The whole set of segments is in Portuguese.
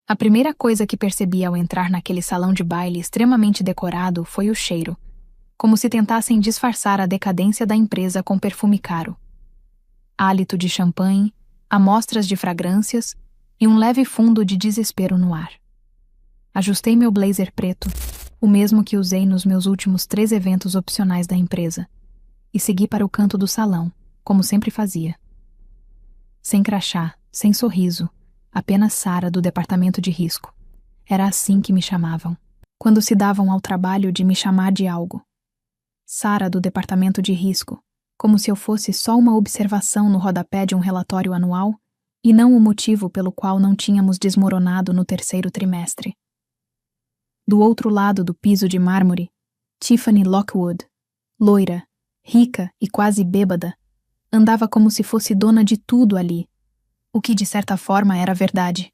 A primeira coisa que percebi ao entrar naquele salão de baile extremamente decorado foi o cheiro, como se tentassem disfarçar a decadência da empresa com perfume caro. Hálito de champanhe, amostras de fragrâncias e um leve fundo de desespero no ar. Ajustei meu blazer preto, o mesmo que usei nos meus últimos 3 eventos opcionais da empresa, e segui para o canto do salão, como sempre fazia. Sem crachá, sem sorriso, apenas Sara do departamento de risco. Era assim que me chamavam, quando se davam ao trabalho de me chamar de algo. Sara do departamento de risco, como se eu fosse só uma observação no rodapé de um relatório anual e não o motivo pelo qual não tínhamos desmoronado no 3º trimestre. Do outro lado do piso de mármore, Tiffany Lockwood, loira, rica e quase bêbada, andava como se fosse dona de tudo ali, o que de certa forma era verdade.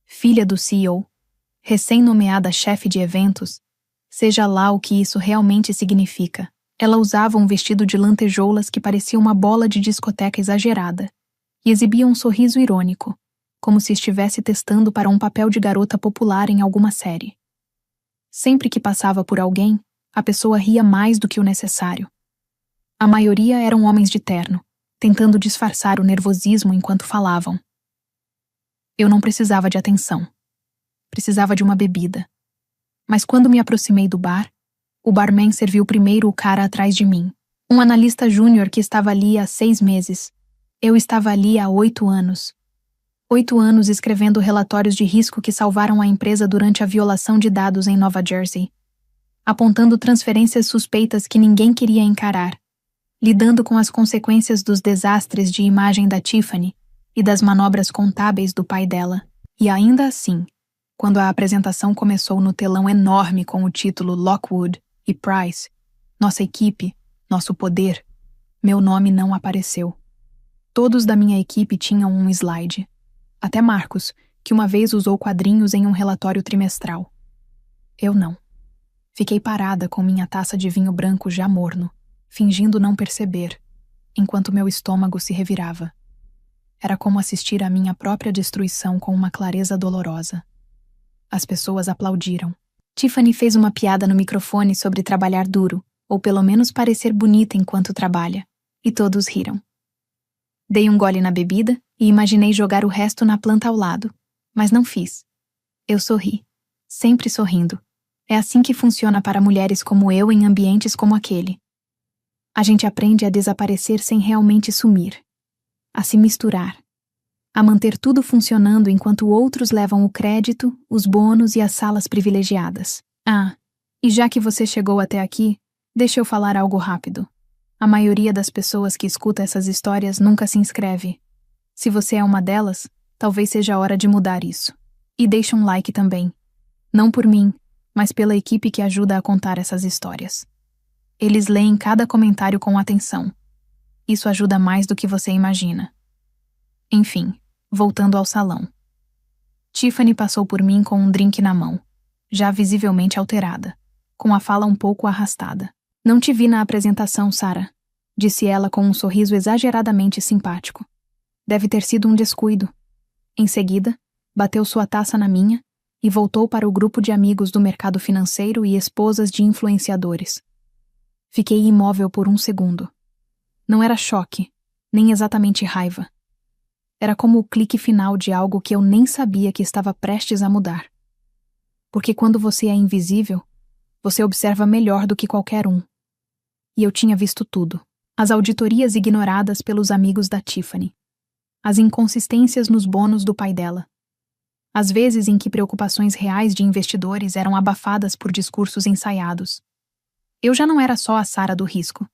Filha do CEO, recém-nomeada chefe de eventos, seja lá o que isso realmente significa, ela usava um vestido de lantejoulas que parecia uma bola de discoteca exagerada e exibia um sorriso irônico, como se estivesse testando para um papel de garota popular em alguma série. Sempre que passava por alguém, a pessoa ria mais do que o necessário. A maioria eram homens de terno, tentando disfarçar o nervosismo enquanto falavam. Eu não precisava de atenção. Precisava de uma bebida. Mas quando me aproximei do bar, o barman serviu primeiro o cara atrás de mim, um analista júnior que estava ali há 6 meses. Eu estava ali há 8 anos. 8 anos escrevendo relatórios de risco que salvaram a empresa durante a violação de dados em Nova Jersey, apontando transferências suspeitas que ninguém queria encarar, lidando com as consequências dos desastres de imagem da Tiffany e das manobras contábeis do pai dela. E ainda assim, quando a apresentação começou no telão enorme com o título Lockwood e Price, nossa equipe, nosso poder, meu nome não apareceu. Todos da minha equipe tinham um slide. Até Marcos, que uma vez usou quadrinhos em um relatório trimestral. Eu não. Fiquei parada com minha taça de vinho branco já morno, fingindo não perceber, enquanto meu estômago se revirava. Era como assistir à minha própria destruição com uma clareza dolorosa. As pessoas aplaudiram. Tiffany fez uma piada no microfone sobre trabalhar duro, ou pelo menos parecer bonita enquanto trabalha, e todos riram. Dei um gole na bebida e imaginei jogar o resto na planta ao lado, mas não fiz. Eu sorri, sempre sorrindo. É assim que funciona para mulheres como eu em ambientes como aquele. A gente aprende a desaparecer sem realmente sumir, a se misturar, a manter tudo funcionando enquanto outros levam o crédito, os bônus e as salas privilegiadas. Ah, e já que você chegou até aqui, deixa eu falar algo rápido. A maioria das pessoas que escuta essas histórias nunca se inscreve. Se você é uma delas, talvez seja a hora de mudar isso. E deixa um like também. Não por mim, mas pela equipe que ajuda a contar essas histórias. Eles leem cada comentário com atenção. Isso ajuda mais do que você imagina. Enfim, voltando ao salão. Tiffany passou por mim com um drink na mão, já visivelmente alterada, com a fala um pouco arrastada. Não te vi na apresentação, Sara, disse ela com um sorriso exageradamente simpático. Deve ter sido um descuido. Em seguida, bateu sua taça na minha e voltou para o grupo de amigos do mercado financeiro e esposas de influenciadores. Fiquei imóvel por um segundo. Não era choque, nem exatamente raiva. Era como o clique final de algo que eu nem sabia que estava prestes a mudar. Porque quando você é invisível, você observa melhor do que qualquer um. E eu tinha visto tudo. As auditorias ignoradas pelos amigos da Tiffany. As inconsistências nos bônus do pai dela. As vezes em que preocupações reais de investidores eram abafadas por discursos ensaiados. Eu já não era só a Sara do risco.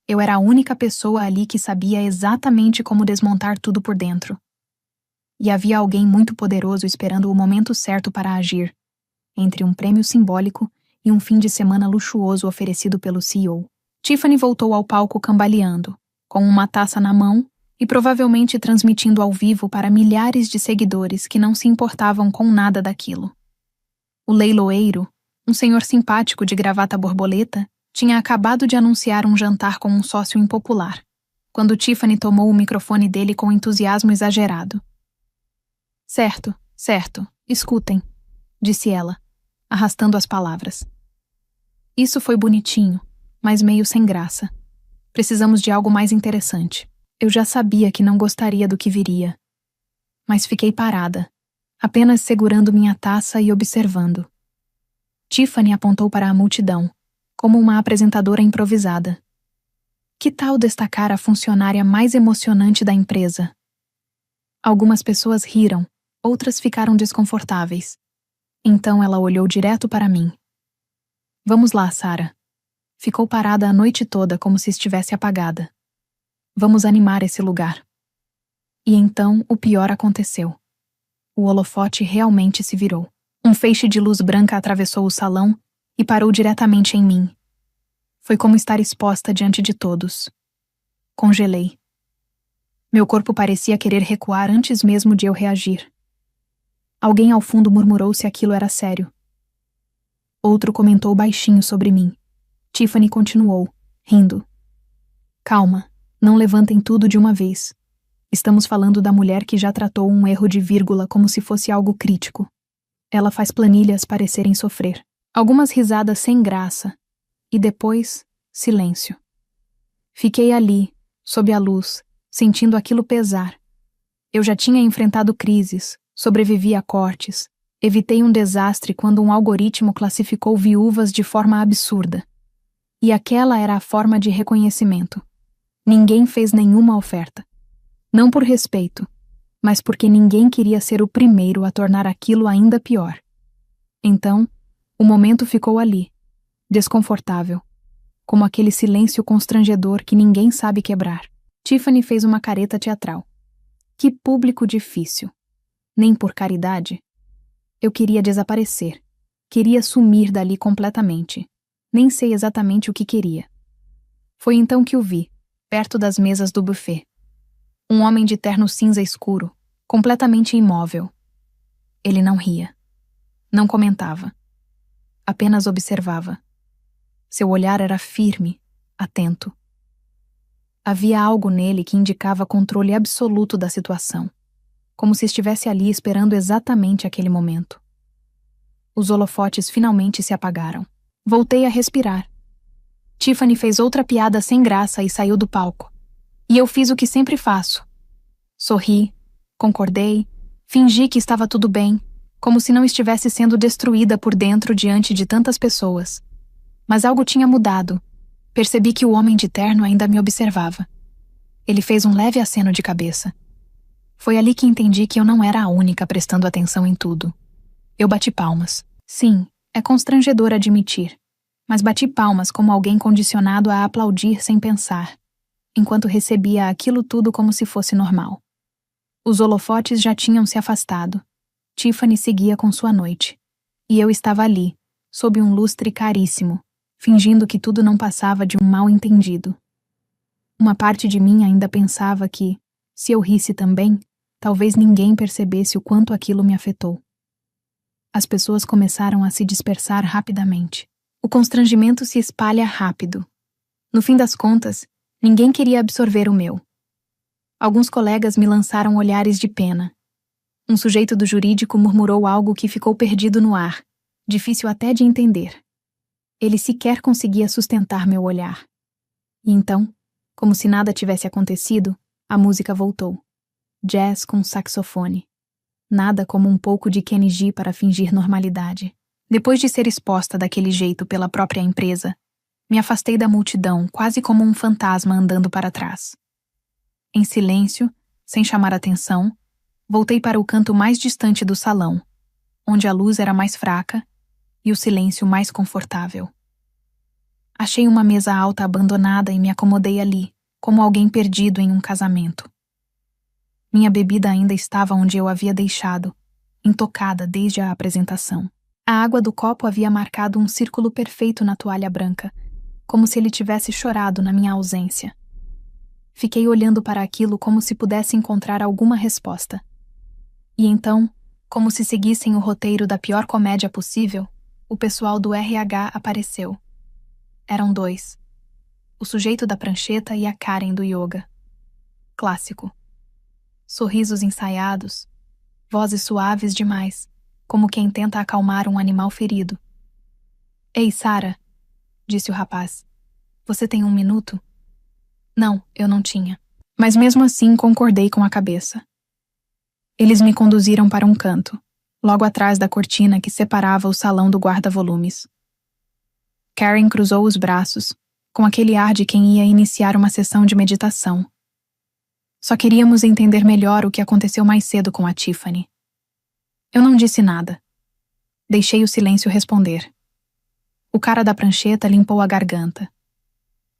Eu era a única pessoa ali que sabia exatamente como desmontar tudo por dentro. E havia alguém muito poderoso esperando o momento certo para agir, entre um prêmio simbólico e um fim de semana luxuoso oferecido pelo CEO. Tiffany voltou ao palco cambaleando, com uma taça na mão e provavelmente transmitindo ao vivo para milhares de seguidores que não se importavam com nada daquilo. O leiloeiro, um senhor simpático de gravata borboleta, tinha acabado de anunciar um jantar com um sócio impopular, quando Tiffany tomou o microfone dele com entusiasmo exagerado. Certo, Escutem, disse ela, arrastando as palavras. Isso foi bonitinho, mas meio sem graça. Precisamos de algo mais interessante. Eu já sabia que não gostaria do que viria. Mas fiquei parada, apenas segurando minha taça e observando. Tiffany apontou para a multidão, como uma apresentadora improvisada. Que tal destacar a funcionária mais emocionante da empresa? Algumas pessoas riram, outras ficaram desconfortáveis. Então ela olhou direto para mim. Vamos lá, Sarah. Ficou parada a noite toda como se estivesse apagada. Vamos animar esse lugar. E então o pior aconteceu. O holofote realmente se virou. Um feixe de luz branca atravessou o salão e parou diretamente em mim. Foi como estar exposta diante de todos. Congelei. Meu corpo parecia querer recuar antes mesmo de eu reagir. Alguém ao fundo murmurou se aquilo era sério. Outro comentou baixinho sobre mim. Tiffany continuou, rindo. Calma, não levantem tudo de uma vez. Estamos falando da mulher que já tratou um erro de vírgula como se fosse algo crítico. Ela faz planilhas parecerem sofrer. Algumas risadas sem graça. E depois, silêncio. Fiquei ali, sob a luz, sentindo aquilo pesar. Eu já tinha enfrentado crises, sobrevivi a cortes, evitei um desastre quando um algoritmo classificou viúvas de forma absurda. E aquela era a forma de reconhecimento. Ninguém fez nenhuma oferta. Não por respeito, mas porque ninguém queria ser o primeiro a tornar aquilo ainda pior. Então, o momento ficou ali, desconfortável, como aquele silêncio constrangedor que ninguém sabe quebrar. Tiffany fez uma careta teatral. Que público difícil. Nem por caridade. Eu queria desaparecer. Queria sumir dali completamente. Nem sei exatamente o que queria. Foi então que o vi, perto das mesas do buffet. Um homem de terno cinza escuro, completamente imóvel. Ele não ria. Não comentava. Apenas observava. Seu olhar era firme, atento. Havia algo nele que indicava controle absoluto da situação, como se estivesse ali esperando exatamente aquele momento. Os holofotes finalmente se apagaram. Voltei a respirar. Tiffany fez outra piada sem graça e saiu do palco. E eu fiz o que sempre faço. Sorri, concordei, fingi que estava tudo bem, como se não estivesse sendo destruída por dentro diante de tantas pessoas. Mas algo tinha mudado. Percebi que o homem de terno ainda me observava. Ele fez um leve aceno de cabeça. Foi ali que entendi que eu não era a única prestando atenção em tudo. Eu bati palmas. Sim, é constrangedor admitir, mas bati palmas como alguém condicionado a aplaudir sem pensar, enquanto recebia aquilo tudo como se fosse normal. Os holofotes já tinham se afastado. Tiffany seguia com sua noite. E eu estava ali, sob um lustre caríssimo, fingindo que tudo não passava de um mal-entendido. Uma parte de mim ainda pensava que, se eu risse também, talvez ninguém percebesse o quanto aquilo me afetou. As pessoas começaram a se dispersar rapidamente. O constrangimento se espalha rápido. No fim das contas, ninguém queria absorver o meu. Alguns colegas me lançaram olhares de pena. Um sujeito do jurídico murmurou algo que ficou perdido no ar, difícil até de entender. Ele sequer conseguia sustentar meu olhar. E então, como se nada tivesse acontecido, a música voltou. Jazz com saxofone. Nada como um pouco de Kenny G para fingir normalidade. Depois de ser exposta daquele jeito pela própria empresa, me afastei da multidão quase como um fantasma andando para trás. Em silêncio, sem chamar atenção, voltei para o canto mais distante do salão, onde a luz era mais fraca e o silêncio mais confortável. Achei uma mesa alta abandonada e me acomodei ali, como alguém perdido em um casamento. Minha bebida ainda estava onde eu havia deixado, intocada desde a apresentação. A água do copo havia marcado um círculo perfeito na toalha branca, como se ele tivesse chorado na minha ausência. Fiquei olhando para aquilo como se pudesse encontrar alguma resposta. E então, como se seguissem o roteiro da pior comédia possível, o pessoal do RH apareceu. Eram dois. O sujeito da prancheta e a Karen do yoga. Clássico. Sorrisos ensaiados, vozes suaves demais, como quem tenta acalmar um animal ferido. Ei, Sarah, disse o rapaz. Você tem 1 minuto? Não, eu não tinha. Mas mesmo assim concordei com a cabeça. Eles me conduziram para um canto, logo atrás da cortina que separava o salão do guarda-volumes. Karen cruzou os braços, com aquele ar de quem ia iniciar uma sessão de meditação. Só queríamos entender melhor o que aconteceu mais cedo com a Tiffany. Eu não disse nada. Deixei o silêncio responder. O cara da prancheta limpou a garganta.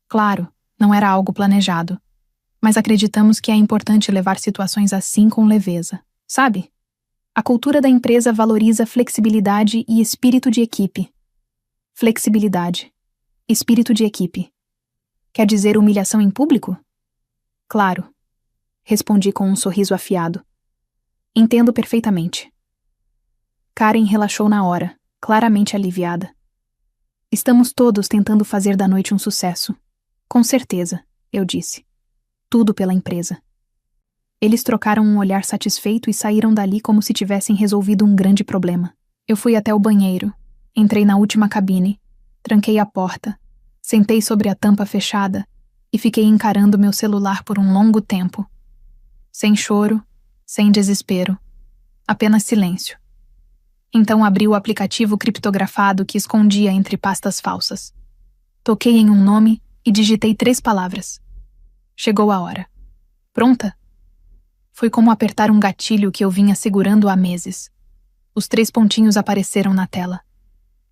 Claro, não era algo planejado, mas acreditamos que é importante levar situações assim com leveza, sabe? A cultura da empresa valoriza flexibilidade e espírito de equipe. Flexibilidade. Espírito de equipe. Quer dizer humilhação em público? Claro. Respondi com um sorriso afiado. Entendo perfeitamente. Karen relaxou na hora, claramente aliviada. Estamos todos tentando fazer da noite um sucesso. Com certeza, eu disse. Tudo pela empresa. Eles trocaram um olhar satisfeito e saíram dali como se tivessem resolvido um grande problema. Eu fui até o banheiro, entrei na última cabine, tranquei a porta, sentei sobre a tampa fechada e fiquei encarando meu celular por um longo tempo. Sem choro, sem desespero, apenas silêncio. Então abri o aplicativo criptografado que escondia entre pastas falsas. Toquei em um nome e digitei 3 palavras. Chegou a hora. Pronta? Foi como apertar um gatilho que eu vinha segurando há meses. Os 3 pontinhos apareceram na tela.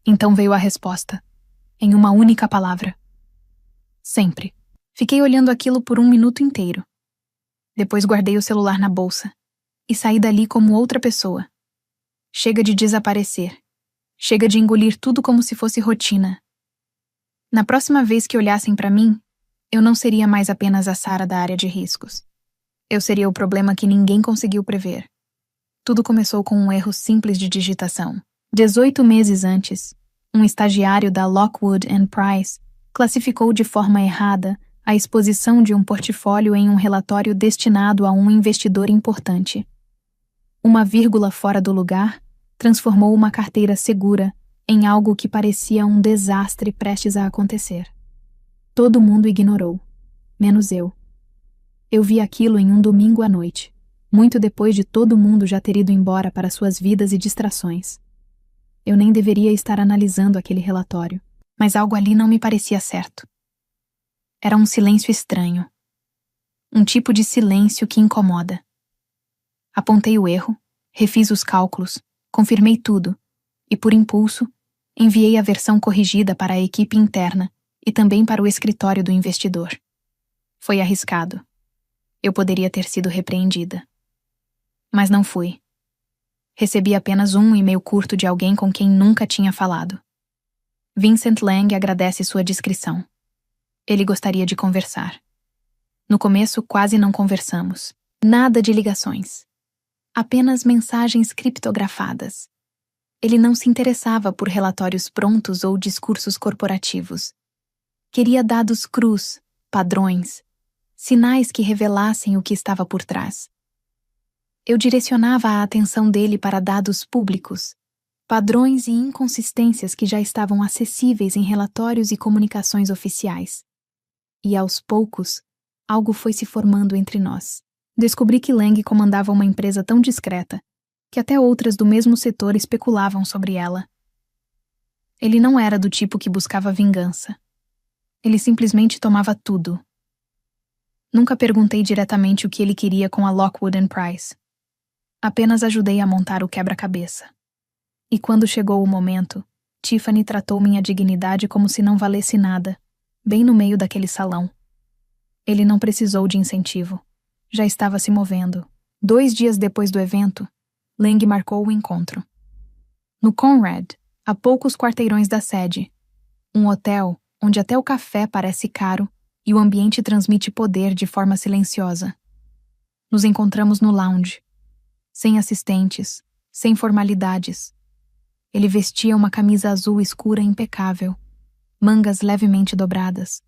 Então veio a resposta, em uma única palavra. Sempre. Fiquei olhando aquilo por 1 minuto inteiro. Depois guardei o celular na bolsa e saí dali como outra pessoa. Chega de desaparecer. Chega de engolir tudo como se fosse rotina. Na próxima vez que olhassem para mim, eu não seria mais apenas a Sarah da área de riscos. Eu seria o problema que ninguém conseguiu prever. Tudo começou com um erro simples de digitação. 18 meses antes, um estagiário da Lockwood & Price classificou de forma errada a exposição de um portfólio em um relatório destinado a um investidor importante. Uma vírgula fora do lugar transformou uma carteira segura em algo que parecia um desastre prestes a acontecer. Todo mundo ignorou, menos eu. Eu vi aquilo em um domingo à noite, muito depois de todo mundo já ter ido embora para suas vidas e distrações. Eu nem deveria estar analisando aquele relatório, mas algo ali não me parecia certo. Era um silêncio estranho. Um tipo de silêncio que incomoda. Apontei o erro, refiz os cálculos, confirmei tudo, e por impulso, enviei a versão corrigida para a equipe interna e também para o escritório do investidor. Foi arriscado. Eu poderia ter sido repreendida. Mas não fui. Recebi apenas um e-mail curto de alguém com quem nunca tinha falado. Vincent Lang agradece sua discrição. Ele gostaria de conversar. No começo, quase não conversamos. Nada de ligações. Apenas mensagens criptografadas. Ele não se interessava por relatórios prontos ou discursos corporativos. Queria dados crus, padrões, sinais que revelassem o que estava por trás. Eu direcionava a atenção dele para dados públicos, padrões e inconsistências que já estavam acessíveis em relatórios e comunicações oficiais. E aos poucos, algo foi se formando entre nós. Descobri que Lang comandava uma empresa tão discreta que até outras do mesmo setor especulavam sobre ela. Ele não era do tipo que buscava vingança. Ele simplesmente tomava tudo. Nunca perguntei diretamente o que ele queria com a Lockwood & Price. Apenas ajudei a montar o quebra-cabeça. E quando chegou o momento, Tiffany tratou minha dignidade como se não valesse nada, bem no meio daquele salão. Ele não precisou de incentivo. Já estava se movendo. 2 dias depois do evento, Lang marcou o encontro. No Conrad, a poucos quarteirões da sede. Um hotel onde até o café parece caro e o ambiente transmite poder de forma silenciosa. Nos encontramos no lounge. Sem assistentes, sem formalidades. Ele vestia uma camisa azul escura impecável, mangas levemente dobradas.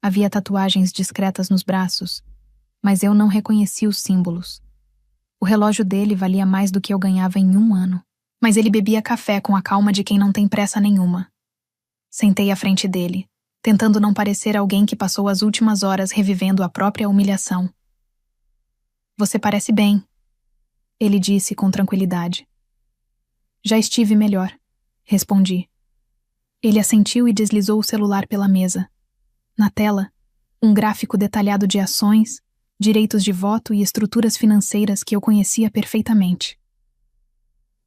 Havia tatuagens discretas nos braços, mas eu não reconheci os símbolos. O relógio dele valia mais do que eu ganhava em 1 ano. Mas ele bebia café com a calma de quem não tem pressa nenhuma. Sentei à frente dele, tentando não parecer alguém que passou as últimas horas revivendo a própria humilhação. Você parece bem, ele disse com tranquilidade. Já estive melhor, respondi. Ele assentiu e deslizou o celular pela mesa. Na tela, um gráfico detalhado de ações, direitos de voto e estruturas financeiras que eu conhecia perfeitamente.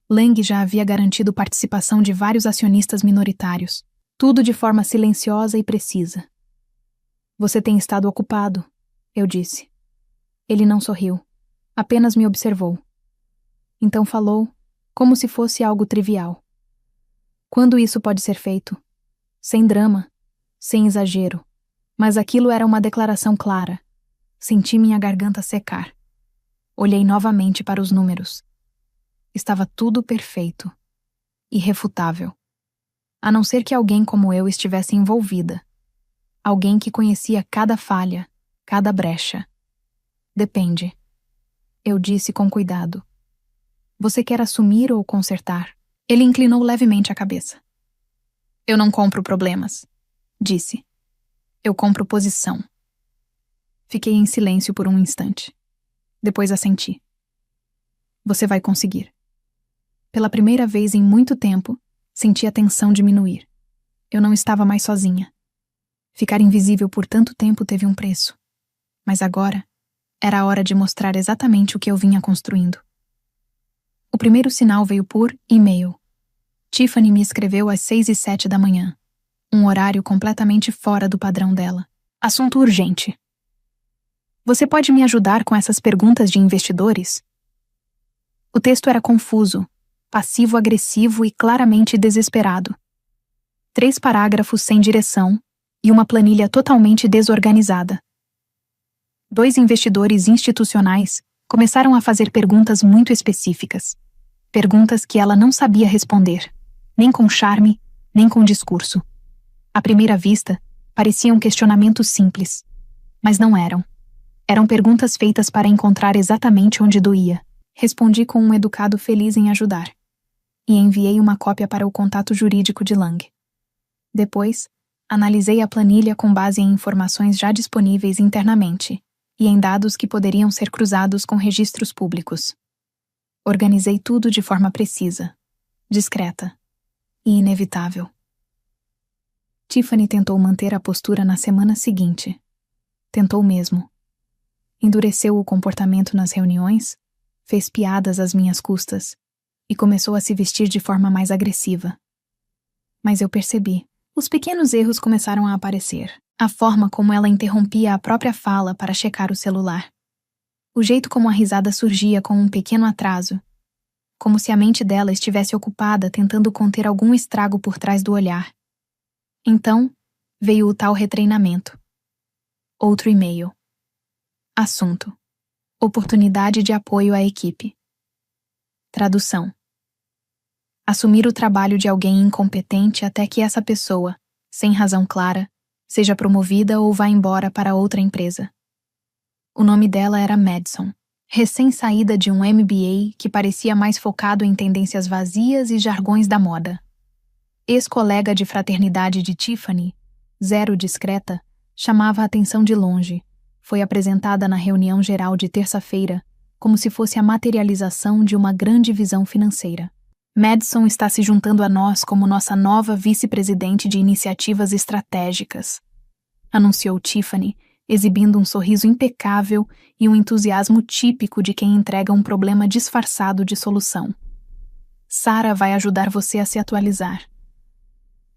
Lang já havia garantido participação de vários acionistas minoritários, tudo de forma silenciosa e precisa. Você tem estado ocupado, eu disse. Ele não sorriu, apenas me observou. Então falou, como se fosse algo trivial. Quando isso pode ser feito? Sem drama, sem exagero. Mas aquilo era uma declaração clara. Senti minha garganta secar. Olhei novamente para os números. Estava tudo perfeito. Irrefutável. A não ser que alguém como eu estivesse envolvida. Alguém que conhecia cada falha, cada brecha. Depende. Eu disse com cuidado. Você quer assumir ou consertar? Ele inclinou levemente a cabeça. Eu não compro problemas, disse. Eu compro posição. Fiquei em silêncio por um instante. Depois assenti. Você vai conseguir. Pela primeira vez em muito tempo, senti a tensão diminuir. Eu não estava mais sozinha. Ficar invisível por tanto tempo teve um preço. Mas agora, era a hora de mostrar exatamente o que eu vinha construindo. O primeiro sinal veio por e-mail. Tiffany me escreveu às 6h07 da manhã. Um horário completamente fora do padrão dela. Assunto urgente. Você pode me ajudar com essas perguntas de investidores? O texto era confuso, passivo-agressivo e claramente desesperado. 3 parágrafos sem direção e uma planilha totalmente desorganizada. 2 investidores institucionais começaram a fazer perguntas muito específicas. Perguntas que ela não sabia responder, nem com charme, nem com discurso. À primeira vista, pareciam questionamentos simples, mas não eram. Eram perguntas feitas para encontrar exatamente onde doía. Respondi com um educado feliz em ajudar. E enviei uma cópia para o contato jurídico de Lang. Depois, analisei a planilha com base em informações já disponíveis internamente e em dados que poderiam ser cruzados com registros públicos. Organizei tudo de forma precisa, discreta e inevitável. Tiffany tentou manter a postura na semana seguinte. Tentou mesmo. Endureceu o comportamento nas reuniões, fez piadas às minhas custas e começou a se vestir de forma mais agressiva. Mas eu percebi. Os pequenos erros começaram a aparecer. A forma como ela interrompia a própria fala para checar o celular. O jeito como a risada surgia com um pequeno atraso. Como se a mente dela estivesse ocupada tentando conter algum estrago por trás do olhar. Então, veio o tal retreinamento. Outro e-mail. Assunto. Oportunidade de apoio à equipe. Tradução. Assumir o trabalho de alguém incompetente até que essa pessoa, sem razão clara, seja promovida ou vá embora para outra empresa. O nome dela era Madison, recém-saída de um MBA que parecia mais focado em tendências vazias e jargões da moda. Ex-colega de fraternidade de Tiffany, zero discreta, chamava a atenção de longe. Foi apresentada na reunião geral de terça-feira como se fosse a materialização de uma grande visão financeira. Madison está se juntando a nós como nossa nova vice-presidente de iniciativas estratégicas, anunciou Tiffany, exibindo um sorriso impecável e um entusiasmo típico de quem entrega um problema disfarçado de solução. Sarah vai ajudar você a se atualizar.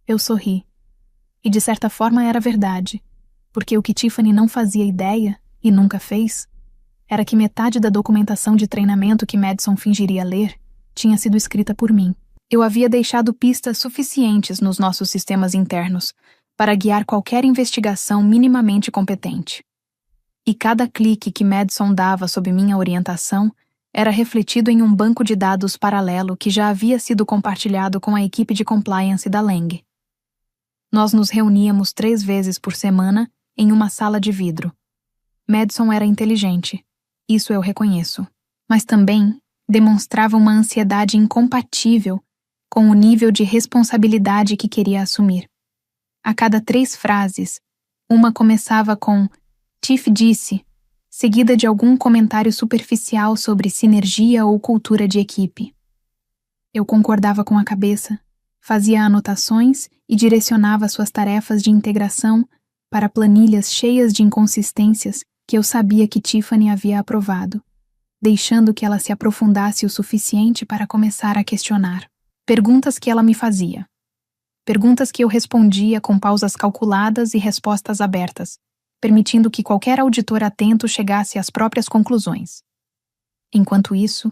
Eu sorri. E de certa forma era verdade, porque o que Tiffany não fazia ideia, e nunca fez, era que metade da documentação de treinamento que Madison fingiria ler tinha sido escrita por mim. Eu havia deixado pistas suficientes nos nossos sistemas internos para guiar qualquer investigação minimamente competente. E cada clique que Madison dava sob minha orientação era refletido em um banco de dados paralelo que já havia sido compartilhado com a equipe de compliance da Lang. Nós nos reuníamos 3 vezes por semana em uma sala de vidro. Madison era inteligente, isso eu reconheço, mas também Demonstrava uma ansiedade incompatível com o nível de responsabilidade que queria assumir. A cada 3 frases, uma começava com "Tiff disse", seguida de algum comentário superficial sobre sinergia ou cultura de equipe. Eu concordava com a cabeça, fazia anotações e direcionava suas tarefas de integração para planilhas cheias de inconsistências que eu sabia que Tiffany havia aprovado, deixando que ela se aprofundasse o suficiente para começar a questionar. Perguntas que ela me fazia. Perguntas que eu respondia com pausas calculadas e respostas abertas, permitindo que qualquer auditor atento chegasse às próprias conclusões. Enquanto isso,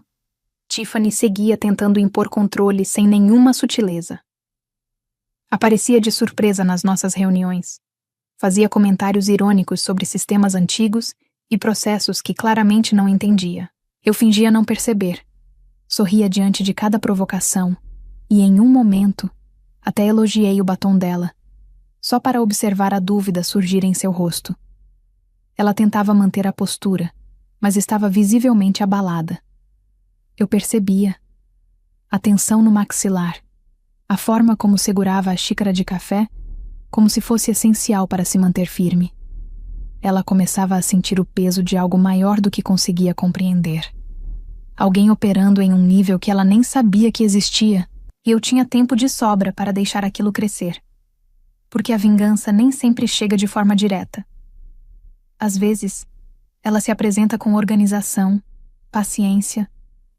Tiffany seguia tentando impor controle sem nenhuma sutileza. Aparecia de surpresa nas nossas reuniões. Fazia comentários irônicos sobre sistemas antigos e processos que claramente não entendia. Eu fingia não perceber. Sorria diante de cada provocação e, em um momento, até elogiei o batom dela, só para observar a dúvida surgir em seu rosto. Ela tentava manter a postura, mas estava visivelmente abalada. Eu percebia. A tensão no maxilar, a forma como segurava a xícara de café, como se fosse essencial para se manter firme. Ela começava a sentir o peso de algo maior do que conseguia compreender. Alguém operando em um nível que ela nem sabia que existia, e eu tinha tempo de sobra para deixar aquilo crescer. Porque a vingança nem sempre chega de forma direta. Às vezes, ela se apresenta com organização, paciência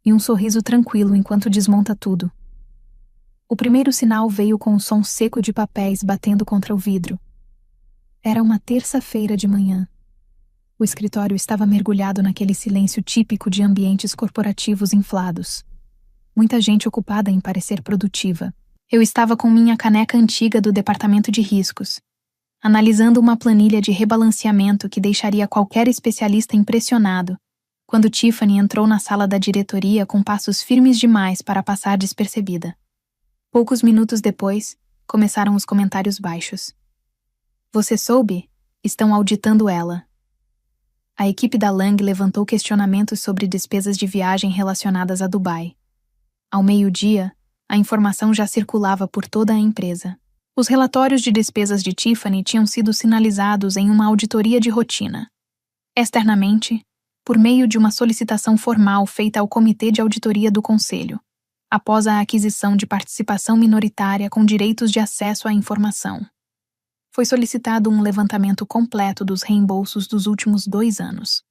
e um sorriso tranquilo enquanto desmonta tudo. O primeiro sinal veio com o som seco de papéis batendo contra o vidro. Era uma terça-feira de manhã. O escritório estava mergulhado naquele silêncio típico de ambientes corporativos inflados. Muita gente ocupada em parecer produtiva. Eu estava com minha caneca antiga do departamento de riscos, analisando uma planilha de rebalanceamento que deixaria qualquer especialista impressionado, quando Tiffany entrou na sala da diretoria com passos firmes demais para passar despercebida. Poucos minutos depois, começaram os comentários baixos. "Você soube? Estão auditando ela." A equipe da Lang levantou questionamentos sobre despesas de viagem relacionadas a Dubai. Ao meio-dia, a informação já circulava por toda a empresa. Os relatórios de despesas de Tiffany tinham sido sinalizados em uma auditoria de rotina. Externamente, por meio de uma solicitação formal feita ao Comitê de Auditoria do Conselho, após a aquisição de participação minoritária com direitos de acesso à informação. Foi solicitado um levantamento completo dos reembolsos dos últimos 2 anos.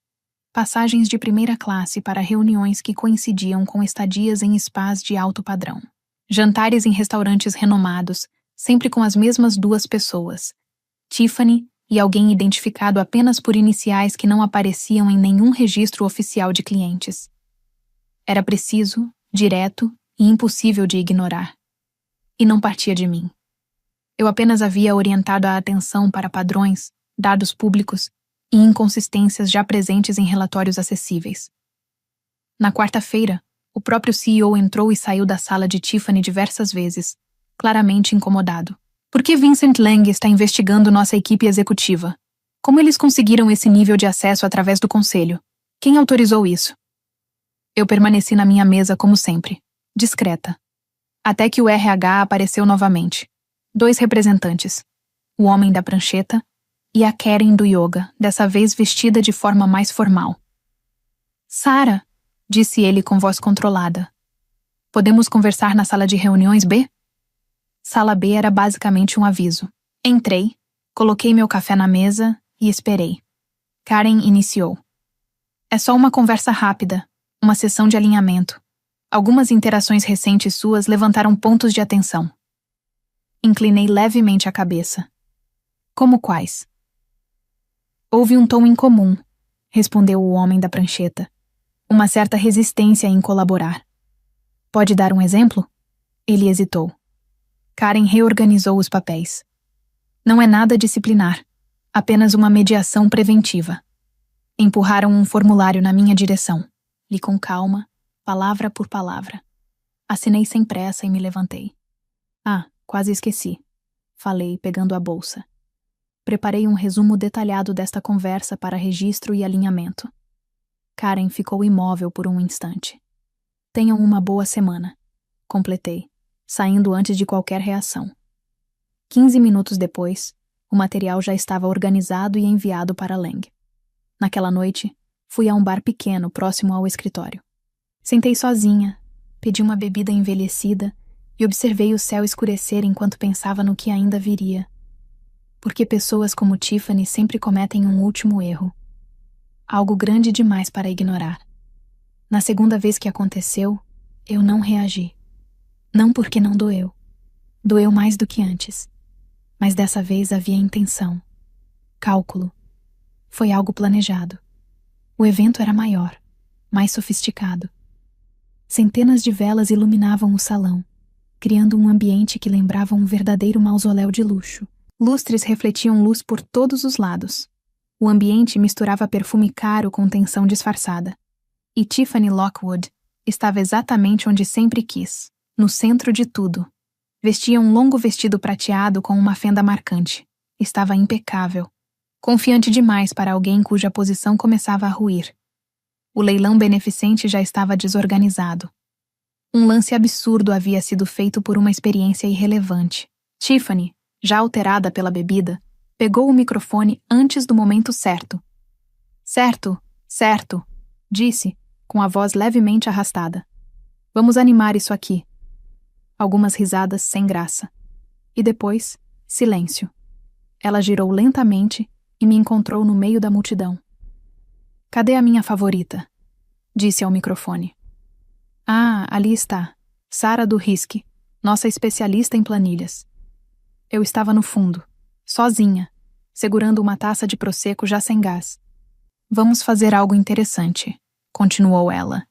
Passagens de primeira classe para reuniões que coincidiam com estadias em spas de alto padrão. Jantares em restaurantes renomados, sempre com as mesmas 2 pessoas, Tiffany e alguém identificado apenas por iniciais que não apareciam em nenhum registro oficial de clientes. Era preciso, direto e impossível de ignorar. E não partia de mim. Eu apenas havia orientado a atenção para padrões, dados públicos e inconsistências já presentes em relatórios acessíveis. Na quarta-feira, o próprio CEO entrou e saiu da sala de Tiffany diversas vezes, claramente incomodado. "Por que Vincent Lang está investigando nossa equipe executiva? Como eles conseguiram esse nível de acesso através do conselho? Quem autorizou isso?" Eu permaneci na minha mesa como sempre, discreta. Até que o RH apareceu novamente. 2 representantes, o homem da prancheta e a Karen do yoga, dessa vez vestida de forma mais formal. "Sarah", disse ele com voz controlada. "Podemos conversar na sala de reuniões B?" Sala B era basicamente um aviso. Entrei, coloquei meu café na mesa e esperei. Karen iniciou. "É só uma conversa rápida, uma sessão de alinhamento. Algumas interações recentes suas levantaram pontos de atenção." Inclinei levemente a cabeça. "Como quais?" "Houve um tom incomum", respondeu o homem da prancheta. "Uma certa resistência em colaborar." "Pode dar um exemplo?" Ele hesitou. Karen reorganizou os papéis. "Não é nada disciplinar, apenas uma mediação preventiva." Empurraram um formulário na minha direção. Li com calma, palavra por palavra. Assinei sem pressa e me levantei. Quase esqueci. Falei, pegando a bolsa. Preparei um resumo detalhado desta conversa para registro e alinhamento. Karen ficou imóvel por um instante. Tenham uma boa semana, completei, saindo antes de qualquer reação. 15 minutos depois, o material já estava organizado e enviado para Lang. Naquela noite, fui a um bar pequeno próximo ao escritório. Sentei sozinha, pedi uma bebida envelhecida e observei o céu escurecer enquanto pensava no que ainda viria. Porque pessoas como Tiffany sempre cometem um último erro. Algo grande demais para ignorar. Na segunda vez que aconteceu, eu não reagi. Não porque não doeu. Doeu mais do que antes. Mas dessa vez havia intenção. Cálculo. Foi algo planejado. O evento era maior, mais sofisticado. Centenas de velas iluminavam o salão, criando um ambiente que lembrava um verdadeiro mausoléu de luxo. Lustres refletiam luz por todos os lados. O ambiente misturava perfume caro com tensão disfarçada. E Tiffany Lockwood estava exatamente onde sempre quis, no centro de tudo. Vestia um longo vestido prateado com uma fenda marcante. Estava impecável. Confiante demais para alguém cuja posição começava a ruir. O leilão beneficente já estava desorganizado. Um lance absurdo havia sido feito por uma experiência irrelevante. Tiffany, já alterada pela bebida, pegou o microfone antes do momento certo. Certo, certo, disse, com a voz levemente arrastada. Vamos animar isso aqui. Algumas risadas sem graça. E depois, silêncio. Ela girou lentamente e me encontrou no meio da multidão. Cadê a minha favorita? Disse ao microfone. Ah, ali está. Sarah do Risque, nossa especialista em planilhas. Eu estava no fundo, sozinha, segurando uma taça de prosecco já sem gás. Vamos fazer algo interessante, continuou ela.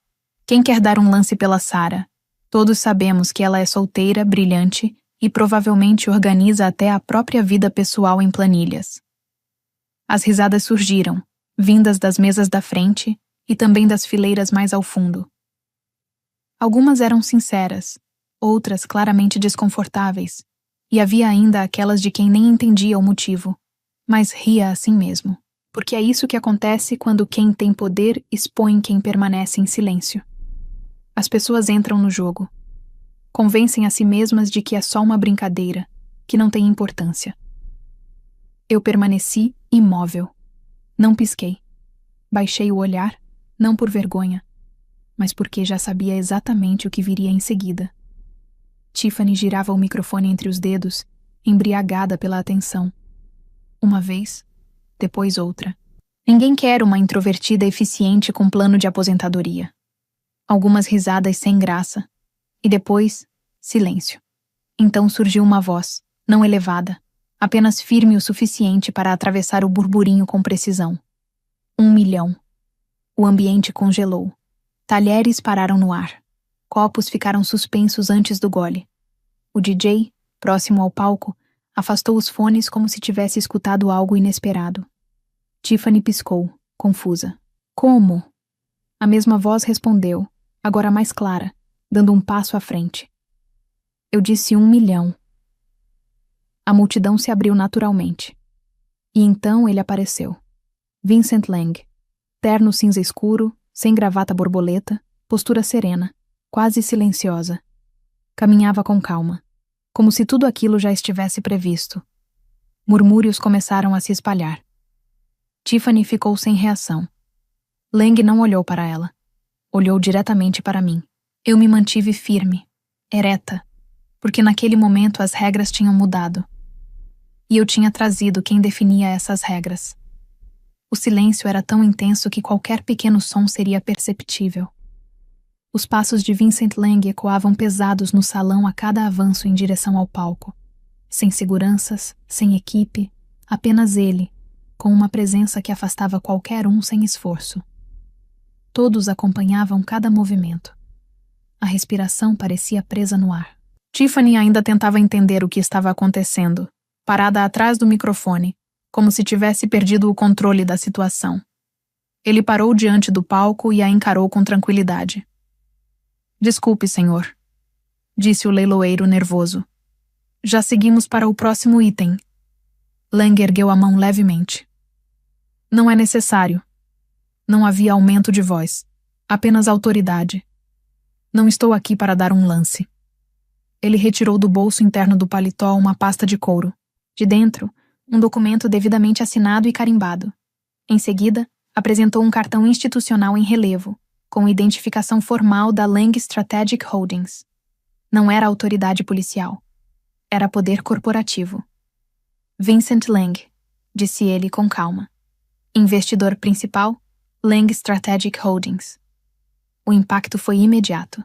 Quem quer dar um lance pela Sarah? Todos sabemos que ela é solteira, brilhante e provavelmente organiza até a própria vida pessoal em planilhas. As risadas surgiram, vindas das mesas da frente e também das fileiras mais ao fundo. Algumas eram sinceras, outras claramente desconfortáveis, e havia ainda aquelas de quem nem entendia o motivo, mas ria assim mesmo, porque é isso que acontece quando quem tem poder expõe quem permanece em silêncio. As pessoas entram no jogo. Convencem a si mesmas de que é só uma brincadeira, que não tem importância. Eu permaneci imóvel. Não pisquei. Baixei o olhar, não por vergonha, mas porque já sabia exatamente o que viria em seguida. Tiffany girava o microfone entre os dedos, embriagada pela atenção. Uma vez, depois outra. Ninguém quer uma introvertida eficiente com plano de aposentadoria. Algumas risadas sem graça. E depois, silêncio. Então surgiu uma voz, não elevada, apenas firme o suficiente para atravessar o burburinho com precisão. 1 milhão. O ambiente congelou. Talheres pararam no ar. Copos ficaram suspensos antes do gole. O DJ, próximo ao palco, afastou os fones como se tivesse escutado algo inesperado. Tiffany piscou, confusa. Como? A mesma voz respondeu, agora mais clara, dando um passo à frente. Eu disse 1 milhão. A multidão se abriu naturalmente. E então ele apareceu. Vincent Lang. Terno cinza escuro, sem gravata borboleta, postura serena, quase silenciosa. Caminhava com calma, como se tudo aquilo já estivesse previsto. Murmúrios começaram a se espalhar. Tiffany ficou sem reação. Lang não olhou para ela. Olhou diretamente para mim. Eu me mantive firme, ereta, porque naquele momento as regras tinham mudado. E eu tinha trazido quem definia essas regras. O silêncio era tão intenso que qualquer pequeno som seria perceptível. Os passos de Vincent Lang ecoavam pesados no salão a cada avanço em direção ao palco. Sem seguranças, sem equipe, apenas ele, com uma presença que afastava qualquer um sem esforço. Todos acompanhavam cada movimento. A respiração parecia presa no ar. Tiffany ainda tentava entender o que estava acontecendo, parada atrás do microfone, como se tivesse perdido o controle da situação. Ele parou diante do palco e a encarou com tranquilidade. Desculpe, senhor, disse o leiloeiro nervoso. Já seguimos para o próximo item. Lang ergueu a mão levemente. Não é necessário. Não havia aumento de voz, apenas autoridade. Não estou aqui para dar um lance. Ele retirou do bolso interno do paletó uma pasta de couro. De dentro, um documento devidamente assinado e carimbado. Em seguida, apresentou um cartão institucional em relevo, com identificação formal da Lang Strategic Holdings. Não era autoridade policial. Era poder corporativo. Vincent Lang, disse ele com calma. Investidor principal, Lang Strategic Holdings. O impacto foi imediato.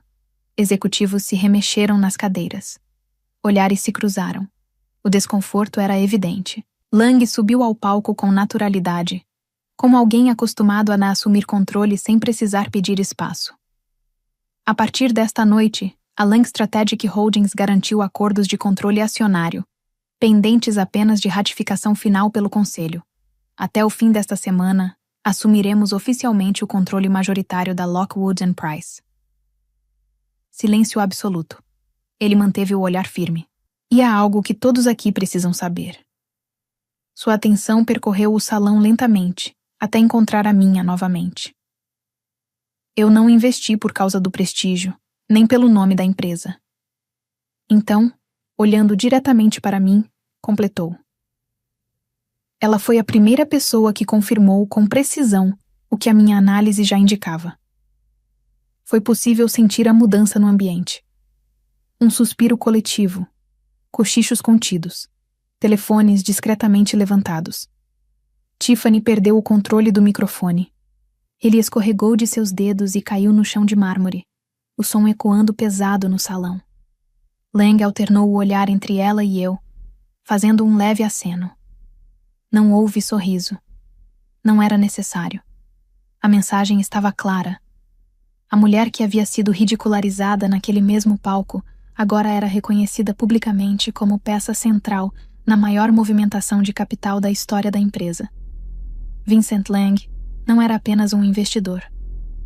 Executivos se remexeram nas cadeiras. Olhares se cruzaram. O desconforto era evidente. Lang subiu ao palco com naturalidade, como alguém acostumado a assumir controle sem precisar pedir espaço. A partir desta noite, a Lang Strategic Holdings garantiu acordos de controle acionário, pendentes apenas de ratificação final pelo Conselho. Até o fim desta semana, assumiremos oficialmente o controle majoritário da Lockwood & Price. Silêncio absoluto. Ele manteve o olhar firme. E há algo que todos aqui precisam saber. Sua atenção percorreu o salão lentamente, até encontrar a minha novamente. Eu não investi por causa do prestígio, nem pelo nome da empresa. Então, olhando diretamente para mim, completou. Ela foi a primeira pessoa que confirmou com precisão o que a minha análise já indicava. Foi possível sentir a mudança no ambiente. Um suspiro coletivo, cochichos contidos, telefones discretamente levantados. Tiffany perdeu o controle do microfone. Ele escorregou de seus dedos e caiu no chão de mármore, o som ecoando pesado no salão. Lang alternou o olhar entre ela e eu, fazendo um leve aceno. Não houve sorriso. Não era necessário. A mensagem estava clara. A mulher que havia sido ridicularizada naquele mesmo palco agora era reconhecida publicamente como peça central na maior movimentação de capital da história da empresa. Vincent Lang não era apenas um investidor.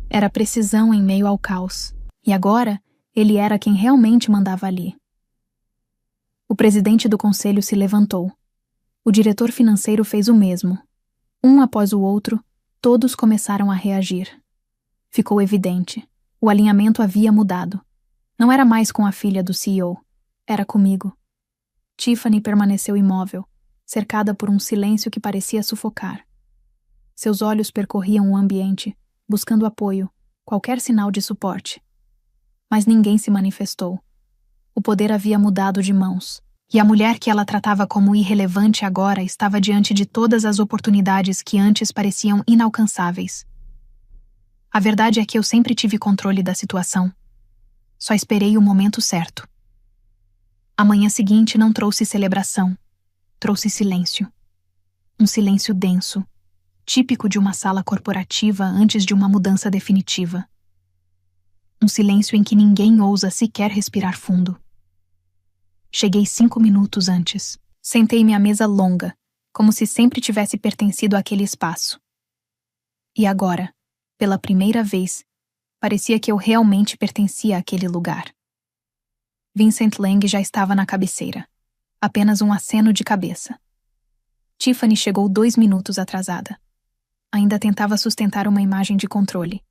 Era precisão em meio ao caos. E agora, ele era quem realmente mandava ali. O presidente do conselho se levantou. O diretor financeiro fez o mesmo. Um após o outro, todos começaram a reagir. Ficou evidente. O alinhamento havia mudado. Não era mais com a filha do CEO. Era comigo. Tiffany permaneceu imóvel, cercada por um silêncio que parecia sufocar. Seus olhos percorriam o ambiente, buscando apoio, qualquer sinal de suporte. Mas ninguém se manifestou. O poder havia mudado de mãos. E a mulher que ela tratava como irrelevante agora estava diante de todas as oportunidades que antes pareciam inalcançáveis. A verdade é que eu sempre tive controle da situação. Só esperei o momento certo. A manhã seguinte não trouxe celebração. Trouxe silêncio. Um silêncio denso, típico de uma sala corporativa antes de uma mudança definitiva. Um silêncio em que ninguém ousa sequer respirar fundo. Cheguei 5 minutos antes. Sentei-me à mesa longa, como se sempre tivesse pertencido àquele espaço. E agora, pela primeira vez, parecia que eu realmente pertencia àquele lugar. Vincent Lang já estava na cabeceira. Apenas um aceno de cabeça. Tiffany chegou 2 minutos atrasada. Ainda tentava sustentar uma imagem de controle.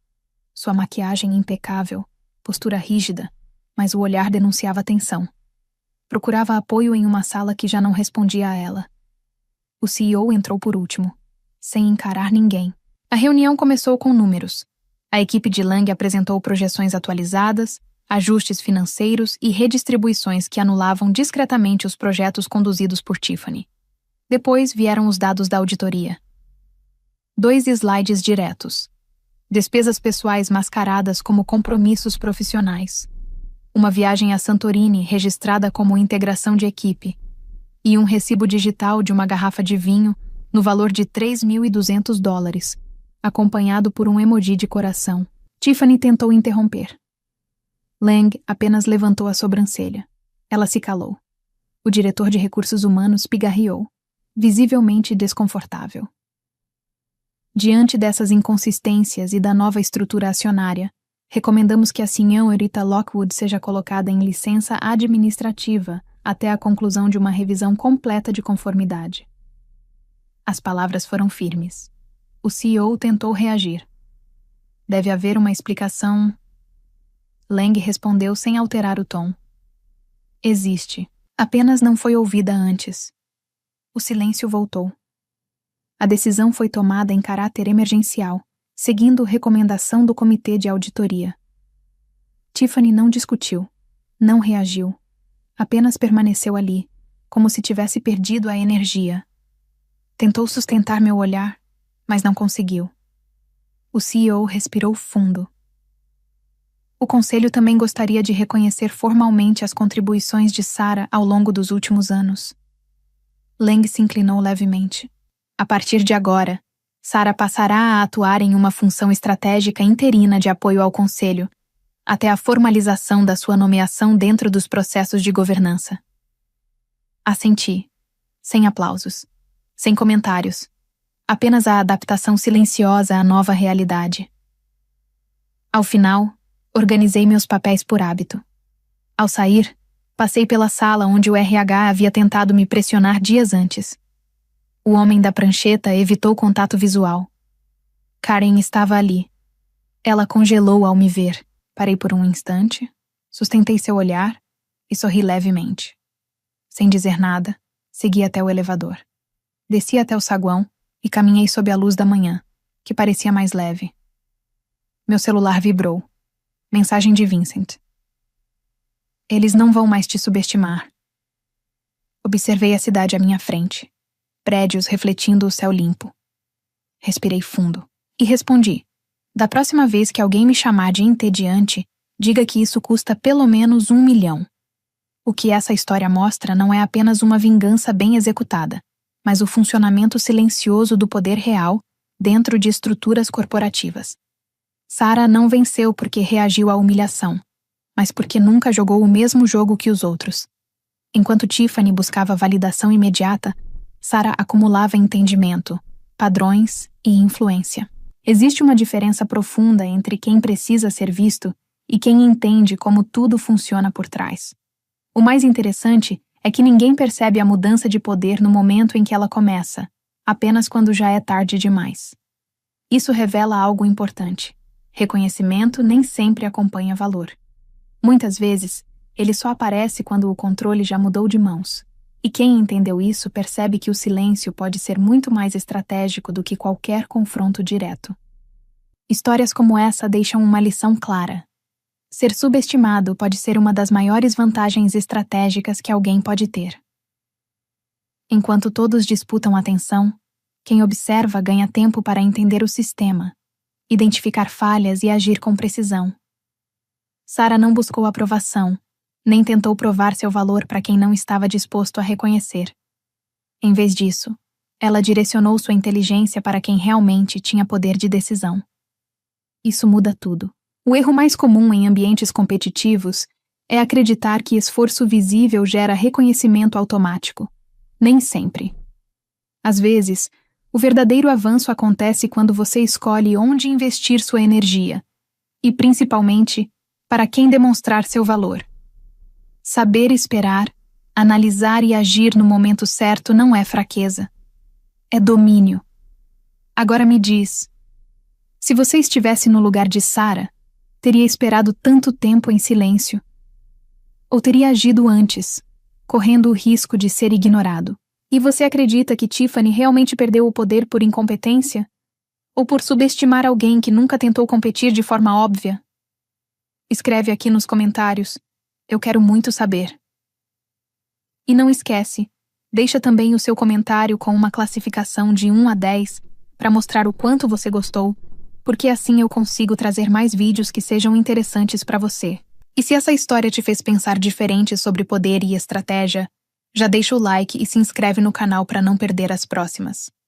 Sua maquiagem impecável, postura rígida, mas o olhar denunciava tensão. Procurava apoio em uma sala que já não respondia a ela. O CEO entrou por último, sem encarar ninguém. A reunião começou com números. A equipe de Lang apresentou projeções atualizadas, ajustes financeiros e redistribuições que anulavam discretamente os projetos conduzidos por Tiffany. Depois vieram os dados da auditoria. 2 slides diretos. Despesas pessoais mascaradas como compromissos profissionais. Uma viagem a Santorini registrada como integração de equipe. E um recibo digital de uma garrafa de vinho no valor de $3.200, acompanhado por um emoji de coração. Tiffany tentou interromper. Lang apenas levantou a sobrancelha. Ela se calou. O diretor de recursos humanos pigarreou, visivelmente desconfortável. Diante dessas inconsistências e da nova estrutura acionária, recomendamos que a senhorita Lockwood seja colocada em licença administrativa até a conclusão de uma revisão completa de conformidade. As palavras foram firmes. O CEO tentou reagir. Deve haver uma explicação. Lang respondeu sem alterar o tom. Existe. Apenas não foi ouvida antes. O silêncio voltou. A decisão foi tomada em caráter emergencial, seguindo recomendação do comitê de auditoria. Tiffany não discutiu, não reagiu, apenas permaneceu ali, como se tivesse perdido a energia. Tentou sustentar meu olhar, mas não conseguiu. O CEO respirou fundo. O conselho também gostaria de reconhecer formalmente as contribuições de Sarah ao longo dos últimos anos. Lang se inclinou levemente. A partir de agora, Sarah passará a atuar em uma função estratégica interina de apoio ao conselho, até a formalização da sua nomeação dentro dos processos de governança. Assenti, sem aplausos, sem comentários, apenas a adaptação silenciosa à nova realidade. Ao final, organizei meus papéis por hábito. Ao sair, passei pela sala onde o RH havia tentado me pressionar dias antes. O homem da prancheta evitou contato visual. Karen estava ali. Ela congelou ao me ver. Parei por um instante, sustentei seu olhar e sorri levemente. Sem dizer nada, segui até o elevador. Desci até o saguão e caminhei sob a luz da manhã, que parecia mais leve. Meu celular vibrou. Mensagem de Vincent. Eles não vão mais te subestimar. Observei a cidade à minha frente. Prédios refletindo o céu limpo. Respirei fundo e respondi. Da próxima vez que alguém me chamar de entediante, diga que isso custa pelo menos 1 milhão. O que essa história mostra não é apenas uma vingança bem executada, mas o funcionamento silencioso do poder real dentro de estruturas corporativas. Sarah não venceu porque reagiu à humilhação, mas porque nunca jogou o mesmo jogo que os outros. Enquanto Tiffany buscava validação imediata, Sarah acumulava entendimento, padrões e influência. Existe uma diferença profunda entre quem precisa ser visto e quem entende como tudo funciona por trás. O mais interessante é que ninguém percebe a mudança de poder no momento em que ela começa, apenas quando já é tarde demais. Isso revela algo importante. Reconhecimento nem sempre acompanha valor. Muitas vezes, ele só aparece quando o controle já mudou de mãos. E quem entendeu isso percebe que o silêncio pode ser muito mais estratégico do que qualquer confronto direto. Histórias como essa deixam uma lição clara. Ser subestimado pode ser uma das maiores vantagens estratégicas que alguém pode ter. Enquanto todos disputam atenção, quem observa ganha tempo para entender o sistema, identificar falhas e agir com precisão. Sarah não buscou aprovação, nem tentou provar seu valor para quem não estava disposto a reconhecer. Em vez disso, ela direcionou sua inteligência para quem realmente tinha poder de decisão. Isso muda tudo. O erro mais comum em ambientes competitivos é acreditar que esforço visível gera reconhecimento automático. Nem sempre. Às vezes, o verdadeiro avanço acontece quando você escolhe onde investir sua energia e, principalmente, para quem demonstrar seu valor. Saber esperar, analisar e agir no momento certo não é fraqueza. É domínio. Agora me diz, se você estivesse no lugar de Sarah, teria esperado tanto tempo em silêncio? Ou teria agido antes, correndo o risco de ser ignorado? E você acredita que Tiffany realmente perdeu o poder por incompetência? Ou por subestimar alguém que nunca tentou competir de forma óbvia? Escreve aqui nos comentários. Eu quero muito saber. E não esquece, deixa também o seu comentário com uma classificação de 1 a 10 para mostrar o quanto você gostou, porque assim eu consigo trazer mais vídeos que sejam interessantes para você. E se essa história te fez pensar diferente sobre poder e estratégia, já deixa o like e se inscreve no canal para não perder as próximas.